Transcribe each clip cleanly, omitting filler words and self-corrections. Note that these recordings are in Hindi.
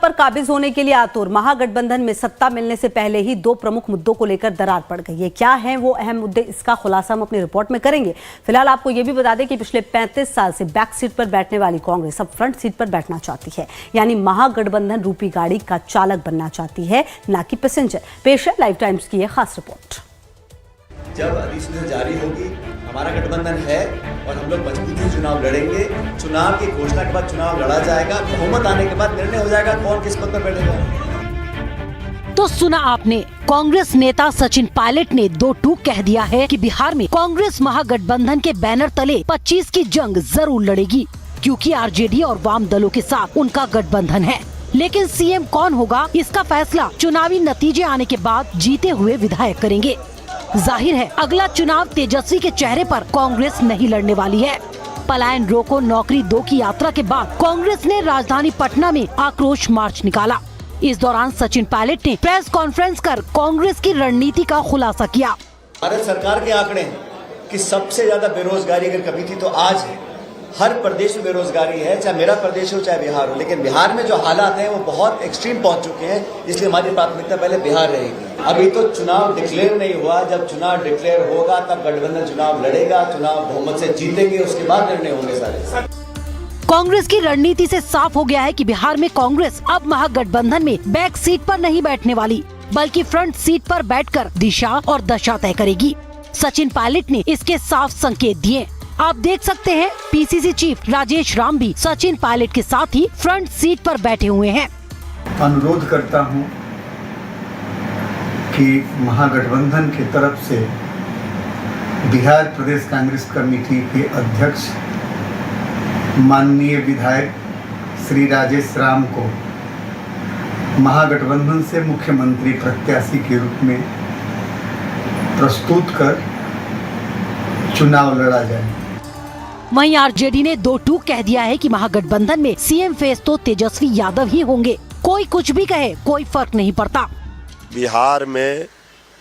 पर काबिज होने के लिए आतुर। महागठबंधन में सत्ता मिलने से पहले ही दो प्रमुख मुद्दों को लेकर दरार पड़ गई है। क्या हैं वो अहम मुद्दे, इसका खुलासा हम अपनी रिपोर्ट में करेंगे। फिलहाल आपको ये भी बता दें कि पिछले 35 साल से बैक सीट पर बैठने वाली कांग्रेस अब फ्रंट सीट पर बैठना चाहती है, यानी महागठबंधन रूपी गाड़ी का चालक बनना चाहती है, ना कि पैसेंजर। पेश है लाइव टाइम्स की यह खास रिपोर्ट। जब अधिसूचना जारी होगी, हमारा गठबंधन है और हम लोग मजबूती से चुनाव लड़ेंगे। चुनाव की घोषणा के बाद चुनाव लड़ा जाएगा, बहुमत आने के बाद निर्णय हो जाएगा कौन किस पद पर बैठेगा। तो सुना आपने, कांग्रेस नेता सचिन पायलट ने दो टूक कह दिया है कि बिहार में कांग्रेस महागठबंधन के बैनर तले 25 की जंग जरूर लड़ेगी, क्योंकि आरजेडी और वाम दलों के साथ उनका गठबंधन है। लेकिन सीएम कौन होगा, इसका फैसला चुनावी नतीजे आने के बाद जीते हुए विधायक करेंगे। जाहिर है अगला चुनाव तेजस्वी के चेहरे पर कांग्रेस नहीं लड़ने वाली है। पलायन रोको नौकरी दो की यात्रा के बाद कांग्रेस ने राजधानी पटना में आक्रोश मार्च निकाला। इस दौरान सचिन पायलट ने प्रेस कॉन्फ्रेंस कर कांग्रेस की रणनीति का खुलासा किया। भारत सरकार के आंकड़े हैं कि सबसे ज्यादा बेरोजगारी अगर कभी थी तो आज है। हर प्रदेश में बेरोजगारी है, चाहे मेरा प्रदेश हो चाहे बिहार हो, लेकिन बिहार में जो हालात हैं वो बहुत एक्सट्रीम पहुंच चुके हैं, इसलिए हमारी प्राथमिकता पहले बिहार रहेगी। अभी तो चुनाव डिक्लेयर नहीं हुआ, जब चुनाव डिक्लेयर होगा तब गठबंधन चुनाव लड़ेगा, चुनाव बहुमत से जीतेंगे, उसके बाद निर्णय होंगे सारे। कांग्रेस की रणनीति से साफ हो गया है कि बिहार में कांग्रेस अब महागठबंधन में बैक सीट पर नहीं बैठने वाली, बल्कि फ्रंट सीट पर बैठकर दिशा और दशा तय करेगी। सचिन पायलट ने इसके साफ संकेत दिए। आप देख सकते हैं पीसीसी चीफ राजेश राम भी सचिन पायलट के साथ ही फ्रंट सीट पर बैठे हुए हैं। अनुरोध करता हूं कि महागठबंधन की तरफ से बिहार प्रदेश कांग्रेस कमेटी के अध्यक्ष माननीय विधायक श्री राजेश राम को महागठबंधन से मुख्यमंत्री प्रत्याशी के रूप में प्रस्तुत कर चुनाव लड़ा जाए। वहीं आरजेडी ने दो टूक कह दिया है कि महागठबंधन में सीएम फेस तो तेजस्वी यादव ही होंगे। कोई कुछ भी कहे, कोई फर्क नहीं पड़ता। बिहार में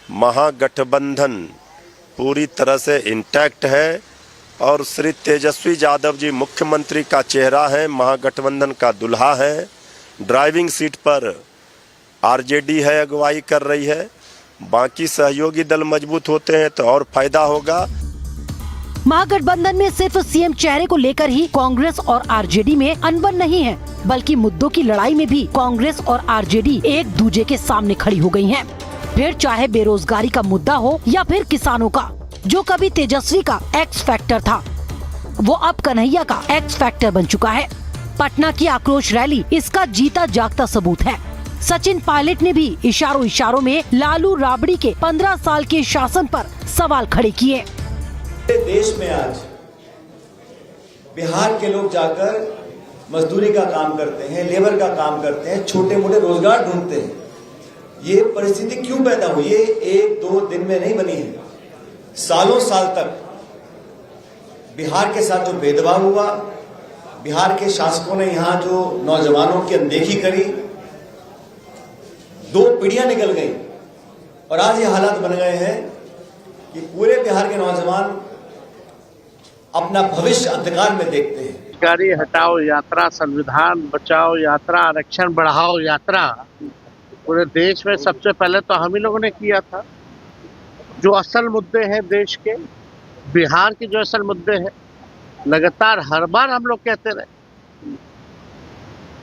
महागठबंधन पूरी तरह से इंटैक्ट है और श्री तेजस्वी यादव जी मुख्यमंत्री का चेहरा है, महागठबंधन का दुल्हा है। ड्राइविंग सीट पर आरजेडी है, अगुवाई कर रही है। बाकी सहयोगी दल मजबूत होते हैं तो और फायदा होगा। महागठबंधन में सिर्फ सीएम चेहरे को लेकर ही कांग्रेस और आरजेडी में अनबन नहीं है, बल्कि मुद्दों की लड़ाई में भी कांग्रेस और आरजेडी एक दूसरे के सामने खड़ी हो गई हैं। फिर चाहे बेरोजगारी का मुद्दा हो या फिर किसानों का, जो कभी तेजस्वी का एक्स फैक्टर था, वो अब कन्हैया का एक्स फैक्टर बन चुका है। पटना की आक्रोश रैली इसका जीता जागता सबूत है। सचिन पायलट ने भी इशारों में लालू राबड़ी के 15 साल के शासन पर सवाल खड़े किए। देश में आज बिहार के लोग जाकर मजदूरी का काम करते हैं, लेबर का काम करते हैं, छोटे मोटे रोजगार ढूंढते हैं। ये परिस्थिति क्यों पैदा हुई? ये एक दो दिन में नहीं बनी है। सालों साल तक बिहार के साथ जो भेदभाव हुआ, बिहार के शासकों ने यहाँ जो नौजवानों की अनदेखी करी, 2 पीढ़ियां निकल गई और आज ये हालात बन गए हैं कि पूरे बिहार के नौजवान अपना भविष्य अंधकार में देखते हैं। बेरोजगारी हटाओ यात्रा, संविधान बचाओ यात्रा, आरक्षण बढ़ाओ यात्रा पूरे देश में सबसे पहले तो हम ही लोगों ने किया था। जो असल मुद्दे हैं देश के, बिहार के जो असल मुद्दे हैं, लगातार हर बार हम लोग कहते रहे,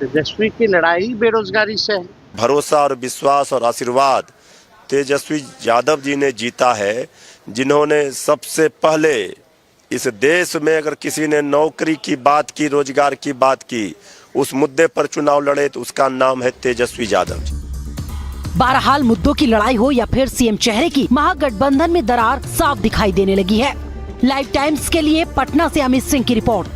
तेजस्वी की लड़ाई बेरोजगारी से है। भरोसा और विश्वास और आशीर्वाद तेजस्वी यादव जी ने जीता है, जिन्होंने सबसे पहले इस देश में अगर किसी ने नौकरी की बात की, रोजगार की बात की, उस मुद्दे पर चुनाव लड़े तो उसका नाम है तेजस्वी यादव जी। बहरहाल मुद्दों की लड़ाई हो या फिर सीएम चेहरे की, महागठबंधन में दरार साफ दिखाई देने लगी है। लाइव टाइम्स के लिए पटना से अमित सिंह की रिपोर्ट।